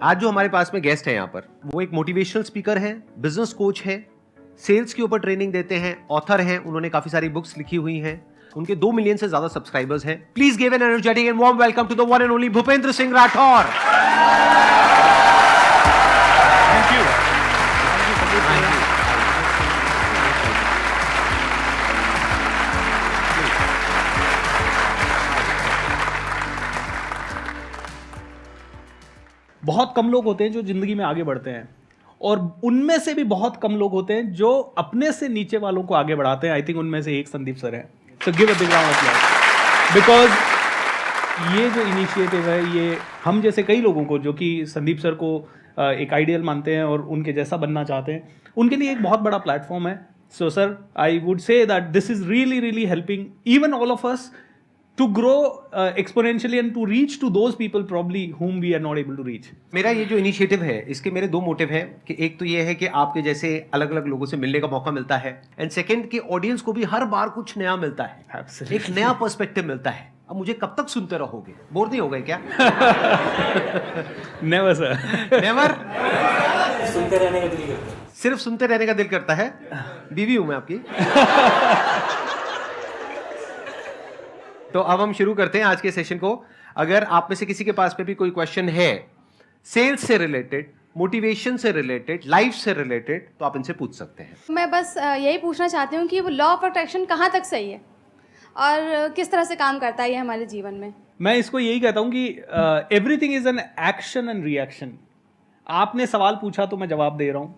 आज जो हमारे पास में गेस्ट है यहाँ पर, वो एक मोटिवेशनल स्पीकर है, बिजनेस कोच है, सेल्स के ऊपर ट्रेनिंग देते हैं, ऑथर हैं, उन्होंने काफी सारी बुक्स लिखी हुई हैं, उनके 2 मिलियन से ज्यादा सब्सक्राइबर्स हैं। Please give an energetic and warm welcome to the one and only Bhupendra Singh Rathore. Thank you. बहुत कम लोग होते हैं जो जिंदगी में आगे बढ़ते हैं, और उनमें से भी बहुत कम लोग होते हैं जो अपने से नीचे वालों को आगे बढ़ाते हैं। आई थिंक उनमें से एक संदीप सर है। So give a big round of applause, because ये जो इनिशिएटिव है, ये हम जैसे कई लोगों को जो कि संदीप सर को एक आइडियल मानते हैं और उनके जैसा बनना चाहते हैं, उनके लिए एक बहुत बड़ा प्लेटफॉर्म है। So sir, I would say that this is really really helping even all of us to grow exponentially and to reach to those people probably whom we are not able to reach. मेरा ये जो initiative है, इसके मेरे 2 motive हैं कि एक तो ये है कि आपके जैसे अलग अलग लोगों से मिलने का मौका मिलता है, एंड सेकंड कि ऑडियंस को भी हर बार कुछ नया मिलता है। Absolutely. एक नया पर्सपेक्टिव मिलता है। अब मुझे कब तक सुनते रहोगे? बोर नहीं हो गए क्या? Never sir. नेवर। सुनते रहने का दिल करता है। सिर्फ सुनते रहने का दिल करता है। बीवी हूं मैं आपकी। तो अब हम शुरू करते हैं आज के सेशन को। अगर आप में से किसी के पास में भी कोई क्वेश्चन है सेल्स से रिलेटेड, मोटिवेशन से रिलेटेड, लाइफ से रिलेटेड, तो आप इनसे पूछ सकते हैं। मैं बस यही पूछना चाहती हूँ कि वो लॉ ऑफ अट्रैक्शन कहाँ तक सही है और किस तरह से काम करता है ये हमारे जीवन में। मैं इसको यही कहता हूँ कि everything is an action and reaction. आपने सवाल पूछा तो मैं जवाब दे रहा हूँ।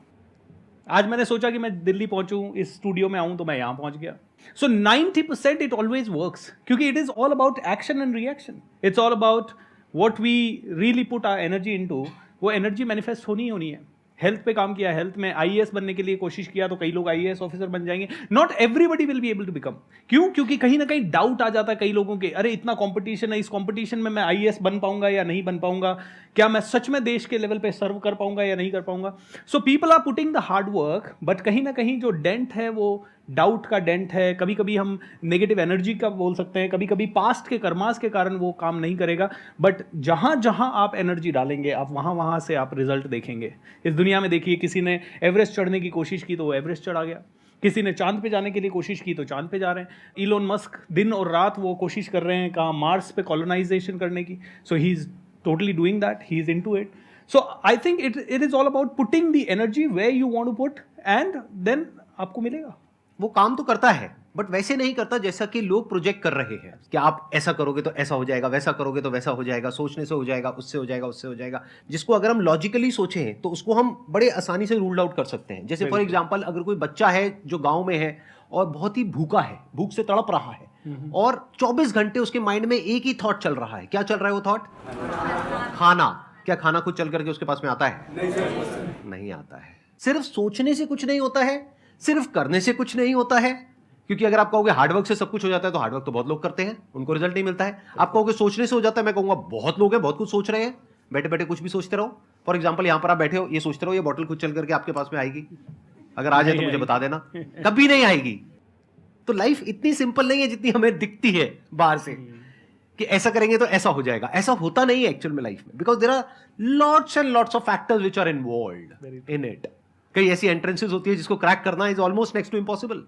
आज मैंने सोचा कि मैं दिल्ली पहुंचूं, इस स्टूडियो में आऊं, तो मैं यहां पहुंच गया। सो 90% इट ऑलवेज वर्क्स, क्योंकि it is all about action and reaction. It's all about what we really put our energy into. वो एनर्जी मैनिफेस्ट होनी ही होनी है। हेल्थ पे काम किया, हेल्थ में आईएएस बनने के लिए कोशिश किया तो कई लोग आईएएस ऑफिसर बन जाएंगे। Not everybody will be able to become. क्यों? क्योंकि कहीं ना कहीं डाउट आ जाता है कई लोगों के, अरे इतना कंपटीशन है, इस कंपटीशन में मैं आईएएस बन पाऊंगा या नहीं बन पाऊंगा, क्या मैं सच में देश के लेवल पे सर्व कर पाऊंगा या नहीं कर पाऊंगा। So people are putting the hard work, but कहीं ना कहीं जो डेंट है वो डाउट का डेंट है। कभी कभी हम नेगेटिव एनर्जी का बोल सकते हैं, कभी कभी पास्ट के कर्मास के कारण वो काम नहीं करेगा। बट जहां जहां आप एनर्जी डालेंगे, आप वहां वहां से आप रिजल्ट देखेंगे। इस दुनिया में देखिए, किसी ने एवरेस्ट चढ़ने की कोशिश की तो वो एवरेस्ट चढ़ा गया, किसी ने चांद पे जाने के लिए कोशिश की तो चांद पे जा रहे हैं। इलोन मस्क दिन और रात वो कोशिश कर रहे हैं कहाँ, मार्स पे कॉलोनाइजेशन करने की। So he is totally doing that, he is into it. So I think it is all about putting the energy where you want to put, and then आपको मिलेगा। वो काम तो करता है, बट वैसे नहीं करता जैसा कि लोग प्रोजेक्ट कर रहे हैं कि आप ऐसा करोगे तो ऐसा हो जाएगा, वैसा करोगे तो वैसा हो जाएगा, सोचने से हो जाएगा, उससे हो जाएगा, उससे हो जाएगा। जिसको अगर हम लॉजिकली सोचें तो उसको हम बड़े आसानी से रूल्ड आउट कर सकते हैं। जैसे फॉर एग्जांपल, अगर कोई बच्चा है जो गांव में है और बहुत ही भूखा है, भूख से तड़प रहा है, और 24 घंटे उसके माइंड में एक ही थॉट चल रहा है। क्या चल रहा है वो थॉट? खाना। क्या खाना खुद चल करके उसके पास में आता है? नहीं आता है। सिर्फ सोचने से कुछ नहीं होता है, सिर्फ करने से कुछ नहीं होता है। क्योंकि अगर आप कहोगे हार्डवर्क से सब कुछ हो जाता है, तो हार्डवर्क तो बहुत लोग करते हैं, उनको रिजल्ट नहीं मिलता है। आप कहोगे सोचने से हो जाता है, मैं कहूंगा बहुत लोग हैं, बहुत कुछ सोच रहे हैं, बैठे बैठे कुछ भी सोचते रहो। फॉर एग्जाम्पल, यहां पर आप बैठे हो, ये सोचते रहो ये बॉटल खुद चल करके आपके पास में आएगी। अगर आ जाए तो मुझे बता देना, कभी नहीं आएगी। तो लाइफ इतनी सिंपल नहीं है जितनी हमें दिखती है बाहर से, कि ऐसा करेंगे तो ऐसा हो जाएगा। ऐसा होता नहीं है एक्चुअल में लाइफ में, because there are lots and lots of factors which are involved in it. कई ऐसी एंट्रेंसेस होती है जिसको क्रैक करना is almost next to impossible.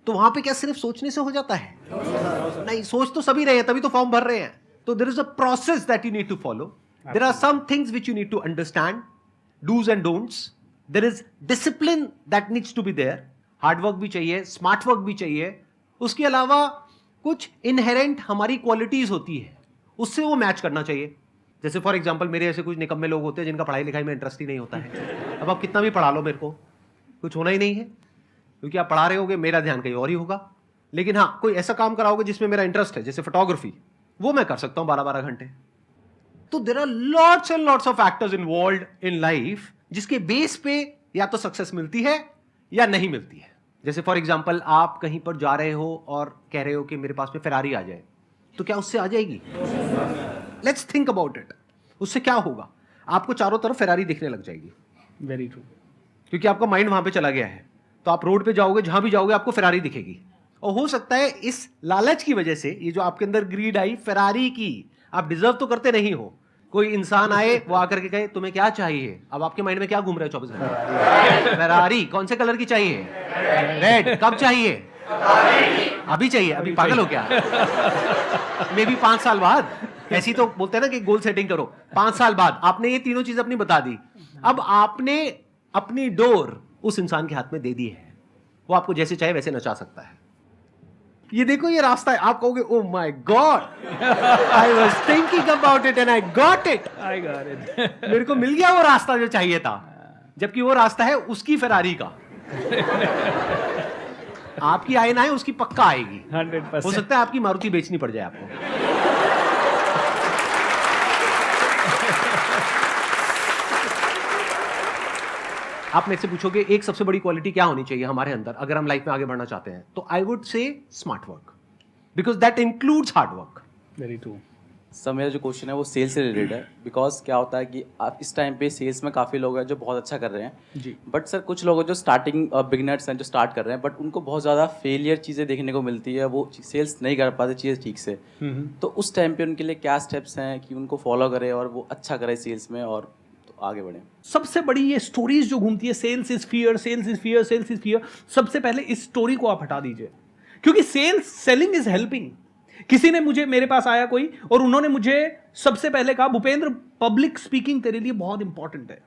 तो वहां पे क्या सिर्फ सोचने से हो जाता है? नहीं, सोच तो सभी रहे हैं, तभी तो फॉर्म भर रहे हैं। तो there is a process that you need to follow. There are some things which you need to understand, dos and don'ts. There is discipline that needs to be there. Hard work भी चाहिए, smart work भी चाहिए। उसके अलावा कुछ inherent हमारी qualities होती है, उससे वो मैच करना चाहिए। जैसे फॉर एग्जांपल, मेरे ऐसे कुछ निकम्मे लोग होते हैं जिनका पढ़ाई लिखाई में इंटरेस्ट ही नहीं होता है। अब आप कितना भी पढ़ा लो, मेरे को कुछ होना ही नहीं है, क्योंकि आप पढ़ा रहे होगे, मेरा ध्यान कहीं और ही होगा। लेकिन हाँ, कोई ऐसा काम कराओगे जिसमें मेरा इंटरेस्ट है, जैसे फोटोग्राफी, वो मैं कर सकता हूं 12-12 घंटे। तो there are lots and lots of factors involved in life, जिसके बेस पे या तो सक्सेस मिलती है या नहीं मिलती है। जैसे फॉर एग्जाम्पल, आप कहीं पर जा रहे हो और कह रहे हो कि मेरे पास में फेरारी आ जाए, तो क्या उससे आ जाएगी? Let's think about it. उससे क्या होगा? आपको चारों तरफ फेरारी दिखने लग जाएगी। Very true. क्योंकि आपका माइंड वहां पे चला गया है। तो आप रोड पे जाओगे, जहां भी जाओगे आपको फेरारी दिखेगी। और हो सकता है इस लालच की वजह से, ये जो आपके अंदर ग्रीड आई फेरारी की, आप डिजर्व तो करते नहीं हो, कोई इंसान आए, वो आकर के कहे तुम्हें क्या चाहिए, अब आपके माइंड में क्या घूम रहा है 24 घंटे? फेरारी। कौन से कलर की चाहिए? रेड। कब चाहिए? अभी चाहिए। अभी पागल हो क्या? मे बी 5 साल बाद। ऐसी तो बोलते हैं ना कि गोल सेटिंग करो, 5 साल बाद आपने ये तीनों चीज अपनी बता दी, अब आपने अपनी डोर उस इंसान के हाथ में दे दी है, वो आपको जैसे चाहे वैसे नचा सकता है। ये देखो ये रास्ता है, आप कहोगे oh my God, I was thinking about it and I got it. मेरे को मिल गया वो रास्ता जो चाहिए था, जबकि वो रास्ता है उसकी फेरारी का। आपकी आए ना है, उसकी पक्का आएगी। 100%। हो सकता है आपकी मारुति बेचनी पड़ जाए आपको। आप मेरे से पूछोगे एक सबसे बड़ी क्वालिटी क्या होनी चाहिए हमारे अंदर अगर हम लाइफ में आगे बढ़ना चाहते हैं, तो I would say smart work, because that includes hard work. Very true. Sir मेरा जो क्वेश्चन है वो सेल्स से रिलेटेड है, बिकॉज क्या होता है कि आप इस टाइम पे सेल्स में काफ़ी लोग हैं जो बहुत अच्छा कर रहे हैं जी। बट सर कुछ लोग हैं जो स्टार्टिंग बिगिनर्स हैं जो स्टार्ट कर रहे हैं, बट उनको बहुत ज़्यादा फेलियर चीज़ें देखने को मिलती है, वो सेल्स नहीं कर पाते चीज़ें ठीक से। तो उस टाइम पे उनके लिए क्या स्टेप्स हैं कि उनको फॉलो करें और वो अच्छा करें सेल्स में और तो आगे बढ़ें? सबसे बड़ी ये स्टोरीज जो घूमती है, sales is fear, sales is fear, sales is fear, सबसे पहले इस स्टोरी को आप हटा दीजिए, क्योंकि सेलिंग इज हेल्पिंग। किसी ने मुझे, मेरे पास आया कोई और उन्होंने मुझे सबसे पहले कहा भूपेंद्र पब्लिक स्पीकिंग तेरे लिए बहुत इंपॉर्टेंट है।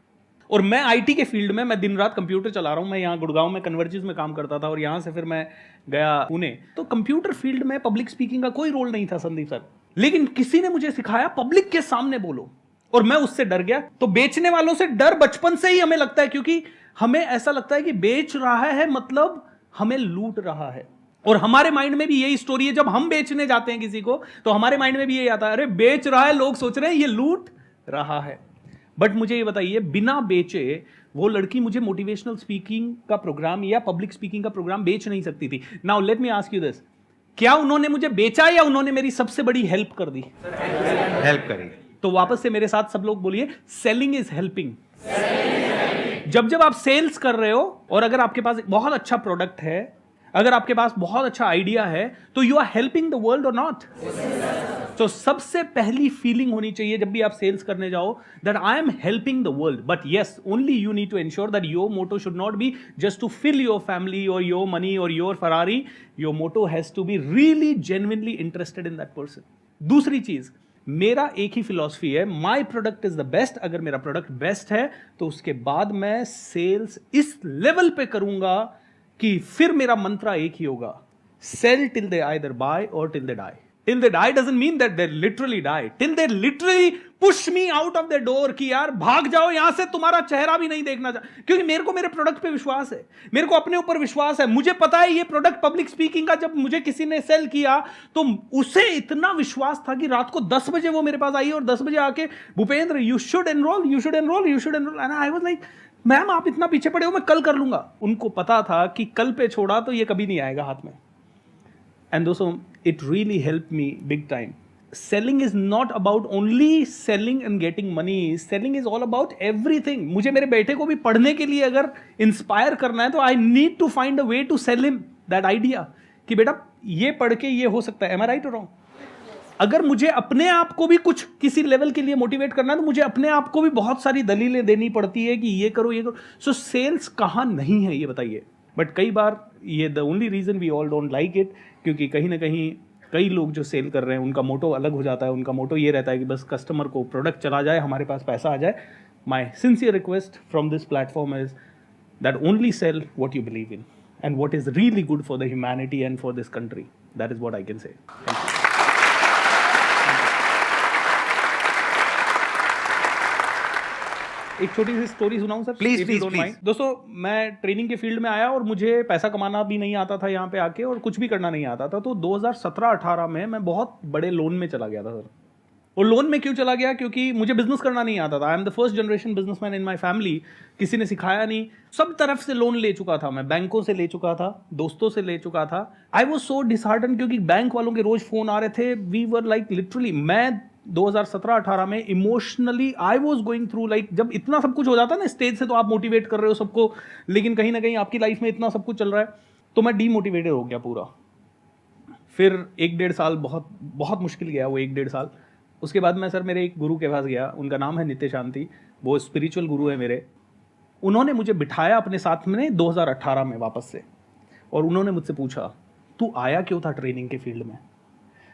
और मैं आईटी के फील्ड में, मैं दिन रात कंप्यूटर चला रहा हूं, मैं यहाँ गुड़गांव में कन्वर्जिस में काम करता था और यहाँ से फिर मैं गया पुणे, तो कंप्यूटर फील्ड में पब्लिक स्पीकिंग का कोई रोल नहीं था संदीप सर, लेकिन किसी ने मुझे सिखाया पब्लिक के सामने बोलो, और मैं उससे डर गया। तो बेचने वालों से डर बचपन से ही हमें लगता है, क्योंकि हमें ऐसा लगता है कि बेच रहा है मतलब हमें लूट रहा है, और हमारे माइंड में भी यही स्टोरी है। जब हम बेचने जाते हैं किसी को तो हमारे माइंड में भी यही आता है, अरे बेच रहा है, लोग सोच रहे हैं ये लूट रहा है। बट मुझे ये बताइए, बिना बेचे वो लड़की मुझे मोटिवेशनल स्पीकिंग का प्रोग्राम या पब्लिक स्पीकिंग का प्रोग्राम बेच नहीं सकती थी। Now let me ask you this, क्या उन्होंने मुझे बेचा या उन्होंने मेरी सबसे बड़ी हेल्प कर दी? हेल्प करें। तो वापस से मेरे साथ सब लोग बोलिए, सेलिंग इज हेल्पिंग। जब जब आप सेल्स कर रहे हो और अगर आपके पास बहुत अच्छा प्रोडक्ट है, अगर आपके पास बहुत अच्छा आइडिया है, तो you are helping the world और नॉट? तो सबसे पहली फीलिंग होनी चाहिए जब भी आप सेल्स करने जाओ, that I am helping the world. But yes, only you need to ensure that your motto should not be just to fill your family और योर मनी और your Ferrari. Your motto has to be really genuinely interested in that person. दूसरी चीज, मेरा एक ही philosophy है, my product is the best. अगर मेरा प्रोडक्ट बेस्ट है तो उसके बाद मैं सेल्स इस लेवल पे करूंगा कि फिर मेरा मंत्रा एक ही होगा, sell till they either buy or till they die. Till they die doesn't mean that they literally die, till they literally push me out of the door कि यार भाग जाओ यहां से, तुम्हारा चेहरा भी नहीं देखना चाहता। क्योंकि मेरे को मेरे प्रोडक्ट पे विश्वास है, मेरे को अपने ऊपर विश्वास है, मुझे पता है ये प्रोडक्ट पब्लिक स्पीकिंग का जब मुझे किसी ने सेल किया तो उसे इतना विश्वास था कि रात को 10 बजे वो मेरे पास आई और 10 बजे आके, Bhupendra you should enrol, you should enrol, you should enrol. And I was like, ma'am आप इतना पीछे पड़े हो, मैं कल कर लूंगा। उनको पता था कि कल पे छोड़ा तो ये कभी नहीं आएगा हाथ में। एंड दोस्तों, it really helped me big time. Selling is not about only selling and getting money. Selling is all about everything. मुझे मेरे बेटे को भी पढ़ने के लिए अगर इंस्पायर करना है तो I need to find a way to sell him that idea कि बेटा ये पढ़ के ये हो सकता है। Am I right or wrong? अगर मुझे अपने आप को भी कुछ किसी लेवल के लिए मोटिवेट करना है तो मुझे अपने आप को भी बहुत सारी दलीलें देनी पड़ती है कि ये करो ये करो। सो सेल्स कहाँ नहीं है ये बताइए। बट कई बार ये the only reason we all don't like it, क्योंकि कहीं ना कहीं कई लोग जो सेल कर रहे हैं उनका मोटो अलग हो जाता है। उनका मोटो ये रहता है कि बस कस्टमर को प्रोडक्ट चला जाए, हमारे पास पैसा आ जाए। My sincere request from this platform is that only sell what you believe in and what is really good for the humanity and for this country. That is what I can say. Thank you. एक छोटी सी story सुनाऊं sir? Please If you don't mind. दोस्तों, मैं training के field में आया और मुझे पैसा कमाना भी नहीं आता था यहाँ पे आके, और कुछ भी करना नहीं आता था। तो 2017-18 में मैं बहुत बड़े लोन में चला गया था सर। और लोन में क्यों चला गया? क्योंकि मुझे बिजनेस करना नहीं आता था। I am the first generation businessman in my family. किसी ने सिखाया नहीं, सब तरफ से लोन ले चुका था मैं, बैंकों से ले चुका था, दोस्तों से ले चुका था। आई वाज सो डिसहार्टन क्योंकि बैंक वालों के रोज फोन आ रहे थे। वी वर लाइक लिटरली, मैं 2017-18 में emotionally I was going through, like जब इतना सब कुछ हो जाता है ना स्टेज से, तो आप मोटिवेट कर रहे हो सबको, लेकिन कहीं ना कहीं आपकी लाइफ में इतना सब कुछ चल रहा है, तो मैं डीमोटिवेटेड हो गया पूरा। फिर 1-1.5 साल बहुत बहुत मुश्किल गया वो 1-1.5 साल। उसके बाद मैं सर मेरे एक गुरु के पास गया, उनका नाम है नित्य शांति, वो स्पिरिचुअल गुरु है मेरे। उन्होंने मुझे बिठाया अपने साथ में 2018 में वापस से, और उन्होंने मुझसे पूछा तू आया क्यों था ट्रेनिंग के फील्ड में।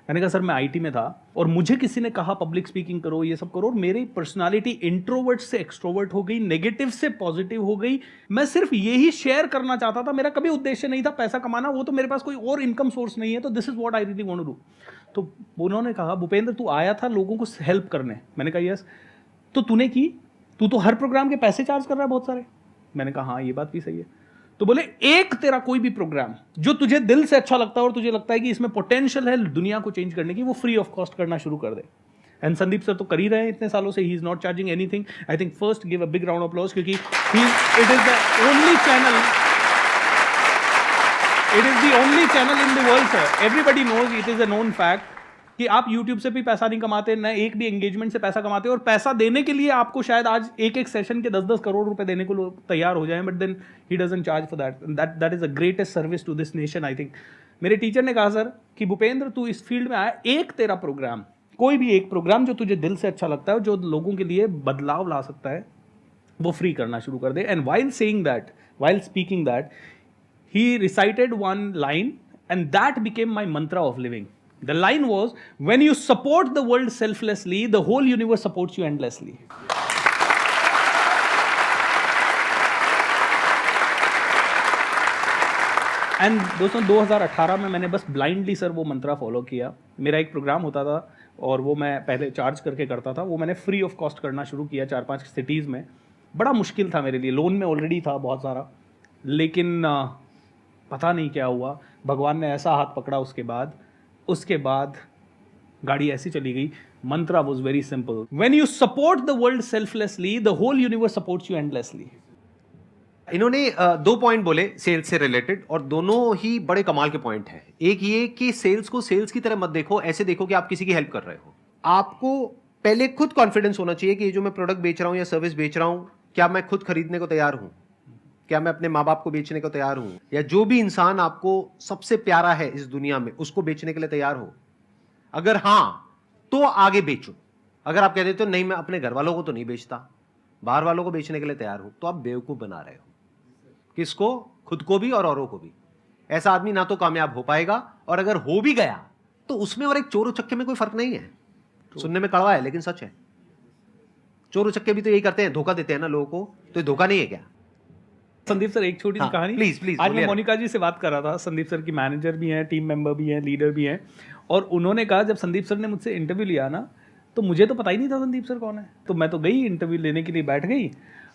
मैंने कहा सर मैं आईटी में था और मुझे किसी ने कहा पब्लिक स्पीकिंग करो, ये सब करो, और मेरी पर्सनालिटी इंट्रोवर्ट से एक्सट्रोवर्ट हो गई, नेगेटिव से पॉजिटिव हो गई। मैं सिर्फ यही शेयर करना चाहता था, मेरा कभी उद्देश्य नहीं था पैसा कमाना, वो तो मेरे पास कोई और इनकम सोर्स नहीं है, तो this is what I really want to do. तो उन्होंने कहा भूपेंद्र तू आया था लोगों को हेल्प करने। मैंने कहा यस। तो तूने की, तू तो हर प्रोग्राम के पैसे चार्ज कर रहा है बहुत सारे। मैंने कहा हाँ ये बात भी सही है। तो बोले एक तेरा कोई भी प्रोग्राम जो तुझे दिल से अच्छा लगता है और तुझे लगता है कि इसमें पोटेंशियल है दुनिया को चेंज करने की, वो फ्री ऑफ कॉस्ट करना शुरू कर दे। एंड संदीप सर तो कर ही रहे हैं इतने सालों से, he is not charging anything. I think first give a big round of applause, क्योंकि it is the only channel, it is the only channel in the world sir, everybody knows, it is a known fact कि आप YouTube से भी पैसा नहीं कमाते, न एक भी एंगेजमेंट से पैसा कमाते, और पैसा देने के लिए आपको शायद आज एक एक सेशन के 10-10 करोड़ रुपए देने को लोग तैयार हो जाएं, but then he doesn't charge for that is the greatest service to this nation I think. मेरे टीचर ने कहा सर कि भूपेंद्र तू इस फील्ड में आया, एक तेरा प्रोग्राम, कोई भी एक प्रोग्राम जो तुझे दिल से अच्छा लगता है, जो लोगों के लिए बदलाव ला सकता है, वो फ्री करना शुरू कर दे। And while saying that, while speaking that, he recited one line and that became my mantra of living. The line was, when you support the world selflessly, the whole universe supports you endlessly. And दोस्तों 2018 में मैंने बस blindly sir वो मंत्रा follow किया। मेरा एक programme होता था और वो मैं पहले चार्ज करके करता था, वो मैंने फ्री ऑफ कॉस्ट करना शुरू किया 4-5 सिटीज़ में। बड़ा मुश्किल था मेरे लिए, लोन में ऑलरेडी था बहुत सारा, लेकिन पता नहीं क्या हुआ, भगवान ने ऐसा हाथ पकड़ा उसके बाद गाड़ी ऐसी चली गई। Mantra was very simple, when you support the world selflessly, the whole universe supports you endlessly. इन्होंने 2 पॉइंट बोले सेल्स से रिलेटेड, और दोनों ही बड़े कमाल के पॉइंट हैं। एक ये कि सेल्स को सेल्स की तरह मत देखो, ऐसे देखो कि आप किसी की हेल्प कर रहे हो। आपको पहले खुद कॉन्फिडेंस होना चाहिए कि ये जो मैं प्रोडक्ट बेच रहा हूं या सर्विस बेच रहा हूं, क्या मैं खुद खरीदने को तैयार हूं, क्या मैं अपने माँ बाप को बेचने को तैयार हूं, या जो भी इंसान आपको सबसे प्यारा है इस दुनिया में उसको बेचने के लिए तैयार हो। अगर हां तो आगे बेचो। अगर आप कह देते हो नहीं मैं अपने घर वालों को तो नहीं बेचता, बाहर वालों को बेचने के लिए तैयार हो, तो आप बेवकूफ बना रहे हो। किसको? खुद को भी और औरों को भी। ऐसा आदमी ना तो कामयाब हो पाएगा, और अगर हो भी गया तो उसमें और एक चोर उचक्के में कोई फर्क नहीं है। सुनने में कड़वा है लेकिन सच है। चोर उचक्के भी तो यही करते हैं, धोखा देते हैं ना लोगों को, तो ये धोखा नहीं है क्या? संदीप सर एक छोटी सी कहानी, प्लीज आज मैं मोनिका जी से बात कर रहा था। संदीप सर की मैनेजर भी हैं, टीम मेंबर भी हैं, लीडर भी हैं, और उन्होंने कहा जब संदीप सर ने मुझसे इंटरव्यू लिया ना, तो मुझे तो पता ही नहीं था संदीप सर कौन है। तो मैं तो गई इंटरव्यू लेने के लिए, बैठ गई,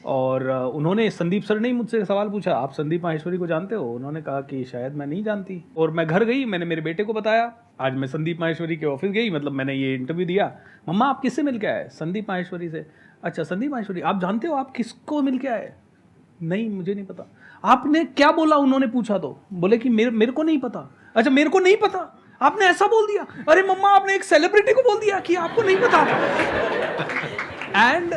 और उन्होंने, संदीप सर ने ही मुझसे सवाल पूछा आप संदीप माहेश्वरी को जानते हो? उन्होंने कहा कि शायद मैं नहीं जानती। और मैं घर गई, मैंने मेरे बेटे को बताया, आज मैं संदीप माहेश्वरी के ऑफिस गई, मतलब मैंने ये इंटरव्यू दिया। मम्मा आप किससे मिल के आए? संदीप माहेश्वरी से। अच्छा संदीप माहेश्वरी, आप जानते हो आप किसको मिल के आए? नहीं मुझे नहीं पता। आपने क्या बोला? उन्होंने पूछा तो बोले कि मेरे को नहीं पता। अच्छा मेरे को नहीं पता, आपने ऐसा बोल दिया? अरे मम्मा आपने एक सेलिब्रिटी को बोल दिया कि आपको नहीं पता। एंड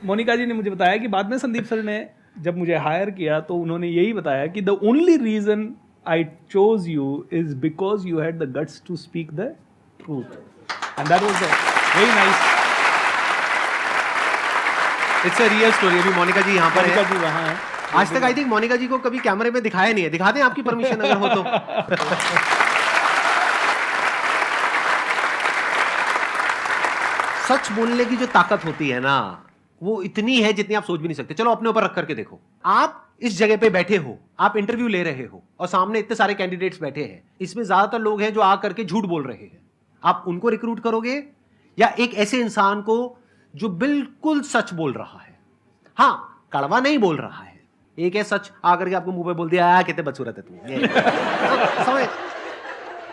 मोनिका जी ने मुझे बताया कि बाद में संदीप सर ने जब मुझे हायर किया तो उन्होंने यही बताया कि the only reason I chose you is because you had the guts to speak the truth, and that was very nice. It's a real story. अभी मोनिका जी यहाँ पर मोनिका है, जी वहाँ है। आज तक आई थिंक मोनिका जी को कभी कैमरे में दिखाया नहीं है। दिखा दें आपकी परमिशन अगर हो तो। सच बोलने की जो ताकत होती है ना, वो इतनी है जितनी आप सोच भी नहीं सकते। चलो अपने ऊपर रख करके देखो, आप इस जगह पे बैठे हो, आप इंटरव्यू ले रहे हो, और सामने इतने सारे कैंडिडेट्स बैठे हैं, इसमें ज्यादातर लोग हैं जो आ करके झूठ बोल रहे हैं। आप उनको रिक्रूट करोगे या एक ऐसे इंसान को जो बिल्कुल सच बोल रहा है? हाँ, कड़वा नहीं बोल रहा है, एक है सच आकर के आपको मुंह पे बोल दिया कितने बदसूरत है तू, तो समझ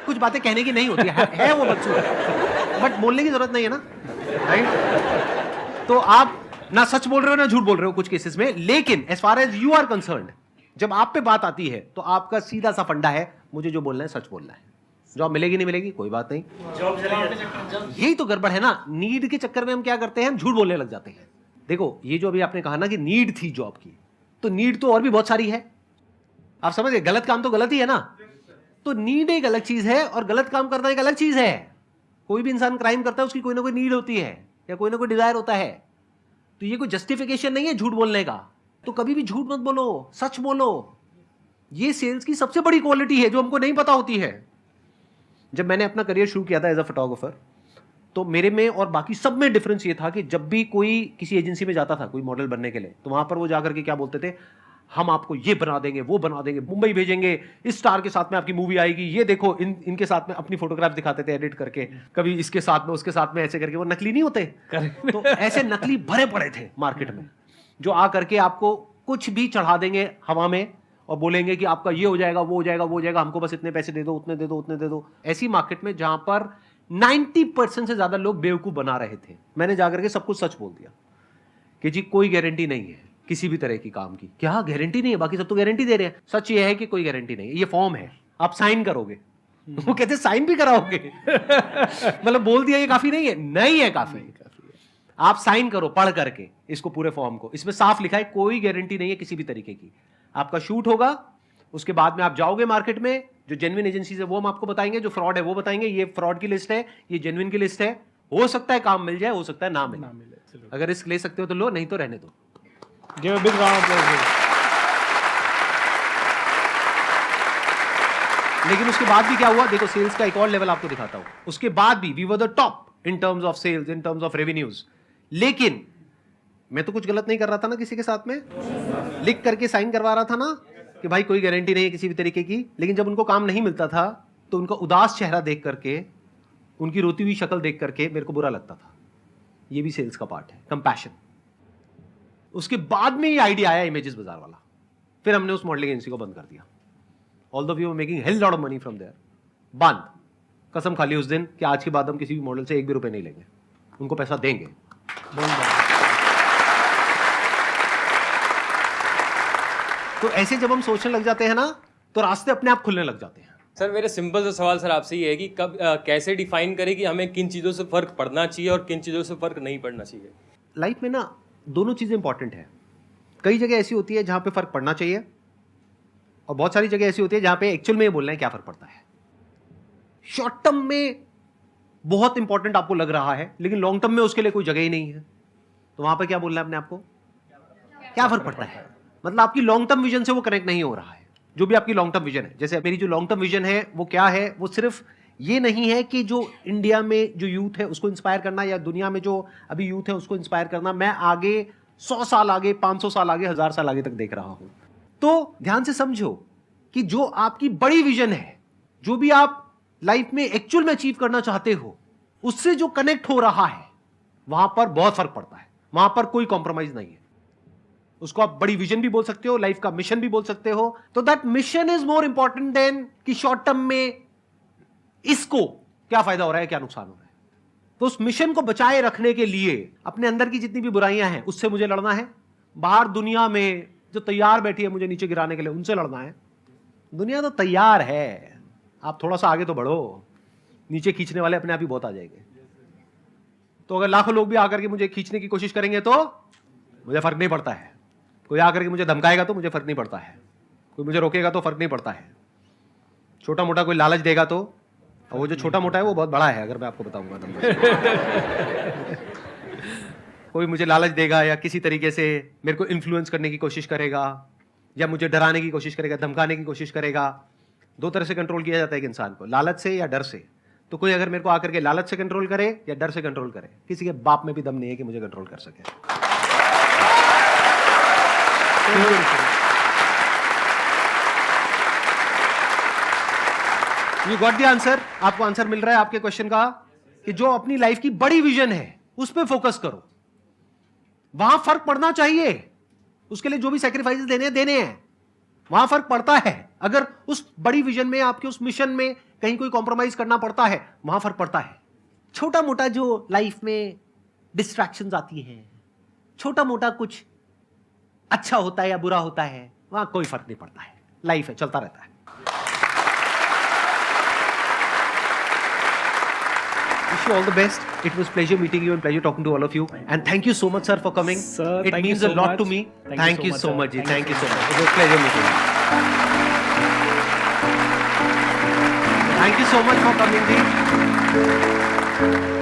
कुछ बातें कहने की नहीं होती है वो बदसूरत, बट बोलने की जरूरत नहीं है ना, राइट? तो आप ना सच बोल रहे हो ना झूठ बोल रहे हो कुछ केसेस में, लेकिन as far as you are concerned, जब आप पे बात आती है तो आपका सीधा सा फंडा है मुझे जो बोलना है सच बोलना है। जॉब मिलेगी नहीं मिलेगी कोई बात नहीं, यही तो गड़बड़ है ना। नीड के चक्कर में हम क्या करते हैं, हम झूठ बोलने लग जाते हैं। देखो ये जो अभी आपने कहा ना कि नीड थी जॉब की, तो नीड तो और भी बहुत सारी है। आप समझ गए, गलत काम तो गलत ही है ना। तो नीड एक अलग चीज है और गलत काम करना एक अलग चीज है। कोई भी इंसान क्राइम करता है उसकी कोई ना कोई नीड होती है या कोई ना कोई डिजायर होता है, तो ये कोई जस्टिफिकेशन नहीं है झूठ बोलने का। तो कभी भी झूठ मत बोलो, सच बोलो। ये सेल्स की सबसे बड़ी क्वालिटी है जो हमको नहीं पता होती है। जब मैंने अपना करियर शुरू किया था एज अ फोटोग्राफर, तो मेरे में और बाकी सब में डिफरेंस ये था कि जब भी कोई किसी एजेंसी में जाता था कोई मॉडल बनने के लिए, तो वहां पर वो जाकर के क्या बोलते थे, हम आपको ये बना देंगे, वो बना देंगे, मुंबई भेजेंगे, इस स्टार के साथ में आपकी मूवी आएगी, ये देखो इनके साथ में अपनी फोटोग्राफ दिखाते थे एडिट करके, कभी इसके साथ में उसके साथ में ऐसे करके। वो नकली नहीं होते, तो ऐसे नकली भरे पड़े थे मार्केट में, जो आ करके आपको कुछ भी चढ़ा देंगे हवा में और बोलेंगे कि आपका ये हो जाएगा, वो हो जाएगा, वो हो जाएगा, हमको बस इतने पैसे दे दो, उतने दे दो, उतने दे दो। ऐसी मार्केट में जहां पर 90% से ज्यादा लोग बेवकूफ बना रहे थे, मैंने जाकर के सब कुछ सच बोल दिया कि जी कोई गारंटी नहीं है किसी भी तरह की काम की। क्या गारंटी नहीं है? बाकी सब तो गारंटी दे रहे हैं। सच ये है कि कोई गारंटी नहीं है, ये फॉर्म है, आप साइन करोगे। वो कहते साइन भी कराओगे? मतलब बोल दिया ये काफी नहीं है? नहीं है, काफी है। आप साइन करो पढ़ करके इसको, पूरे फॉर्म को। इसमें साफ लिखा है कोई गारंटी नहीं है किसी भी तरीके की। आपका शूट होगा, उसके बाद में आप जाओगे मार्केट में, जो जेन्युइन एजेंसीज है वो हम आपको बताएंगे, जो फ्रॉड है वो बताएंगे। ये फ्रॉड की लिस्ट है, ये जेन्युइन की लिस्ट है। हो सकता है काम मिल जाए, हो सकता है ना मिले। अगर रिस्क ले सकते हो तो लो, नहीं तो रहने दो। Give a big round of applause. लेकिन उसके बाद भी क्या हुआ, देखो सेल्स का एक और लेवल आपको दिखाता हूं। उसके बाद भी we were the top in terms of sales, in terms of revenues. लेकिन मैं तो कुछ गलत नहीं कर रहा था ना किसी के साथ में, लिख करके साइन करवा रहा था ना कि भाई कोई गारंटी नहीं है किसी भी तरीके की। लेकिन जब उनको काम नहीं मिलता था तो उनका उदास चेहरा देख करके, उनकी रोती हुई शक्ल देख करके मेरे को बुरा लगता था। ये भी सेल्स का पार्ट है, कंपैशन। उसके बाद में ये आइडिया आया इमेजेस बाजार वाला, फिर हमने उस मॉडलिंग एजेंसी को बंद कर दिया। Although we were making hell lot of money from there, बंद। कसम खा ली उस दिन कि आज के बाद हम किसी भी मॉडल से एक भी रुपए नहीं लेंगे, उनको पैसा देंगे। तो ऐसे जब हम सोचने लग जाते हैं ना, तो रास्ते अपने आप खुलने लग जाते हैं। सर मेरा सिंपल सा सवाल सर आपसे ये है कि कब कैसे डिफाइन करें कि हमें किन चीज़ों से फ़र्क पड़ना चाहिए और किन चीज़ों से फ़र्क नहीं पड़ना चाहिए? लाइफ में ना दोनों चीज़ें इंपॉर्टेंट है। कई जगह ऐसी होती है जहां पे फ़र्क पड़ना चाहिए, और बहुत सारी जगह ऐसी होती है जहां पे एक्चुअल में ये बोलना है क्या फ़र्क पड़ता है। शॉर्ट टर्म में बहुत इंपॉर्टेंट आपको लग रहा है, लेकिन लॉन्ग टर्म में उसके लिए कोई जगह ही नहीं है, तो वहां पर क्या बोलना है अपने आपको, क्या फ़र्क पड़ता है। मतलब आपकी लॉन्ग टर्म विजन से वो कनेक्ट नहीं हो रहा है, जो भी आपकी लॉन्ग टर्म विजन है। जैसे मेरी जो लॉन्ग टर्म विजन है वो क्या है, वो सिर्फ ये नहीं है कि जो इंडिया में जो यूथ है उसको इंस्पायर करना, या दुनिया में जो अभी यूथ है उसको इंस्पायर करना। मैं आगे 100 साल आगे, 500 साल आगे, 1000 साल आगे तक देख रहा हूं। तो ध्यान से समझो कि जो आपकी बड़ी विजन है, जो भी आप लाइफ में एक्चुअल में अचीव करना चाहते हो, उससे जो कनेक्ट हो रहा है वहां पर बहुत फर्क पड़ता है। वहां पर कोई कॉम्प्रोमाइज नहीं है। उसको आप बड़ी विजन भी बोल सकते हो, लाइफ का मिशन भी बोल सकते हो। तो that mission is more important than कि शॉर्ट टर्म में इसको क्या फायदा हो रहा है, क्या नुकसान हो रहा है। तो उस मिशन को बचाए रखने के लिए अपने अंदर की जितनी भी बुराइयां हैं उससे मुझे लड़ना है। बाहर दुनिया में जो तैयार बैठी है मुझे नीचे गिराने के लिए, उनसे लड़ना है। दुनिया तो तैयार है, आप थोड़ा सा आगे तो बढ़ो, नीचे खींचने वाले अपने आप ही बहुत आ जाएंगे। तो अगर लाखों लोग भी आकर के मुझे खींचने की कोशिश करेंगे तो मुझे फर्क नहीं पड़ता है। कोई आकर के मुझे धमकाएगा तो मुझे फर्क नहीं पड़ता है। कोई मुझे रोकेगा तो फर्क नहीं पड़ता है। छोटा मोटा कोई लालच देगा तो, और वो जो छोटा मोटा है वो बहुत बड़ा है, अगर मैं आपको बताऊंगा नंबर। कोई मुझे लालच देगा या किसी तरीके से मेरे को इन्फ्लुएंस करने की कोशिश करेगा, या मुझे डराने की कोशिश करेगा, धमकाने की कोशिश करेगा। दो तरह से कंट्रोल किया जाता है एक इंसान को, लालच से या डर से। तो कोई अगर मेरे को आकर के लालच से कंट्रोल करे या डर से कंट्रोल करे, किसी के बाप में भी दम नहीं है कि मुझे कंट्रोल कर सके। You got the answer. आपको आंसर मिल रहा है आपके क्वेश्चन का, कि जो अपनी लाइफ की बड़ी विजन है उस पर फोकस करो, वहां फर्क पड़ना चाहिए। उसके लिए जो भी सैक्रिफाइसेस देने हैं वहां फर्क पड़ता है। अगर उस बड़ी विजन में, आपके उस मिशन में कहीं कोई कॉम्प्रोमाइज करना पड़ता है, वहां फर्क पड़ता है। छोटा मोटा जो लाइफ में डिस्ट्रैक्शंस आती हैं, छोटा मोटा कुछ अच्छा होता है या बुरा होता है, वहां कोई फर्क नहीं पड़ता है। लाइफ है, चलता रहता है। Wish you all the best. It was pleasure meeting you and pleasure talking to all of you. And thank you so much, sir, for coming. Sir, it thank you means so a lot much. to me. Thank you so much. sir. Thank you so much. It was pleasure meeting you. Thank you so much for coming, ji. Thank you.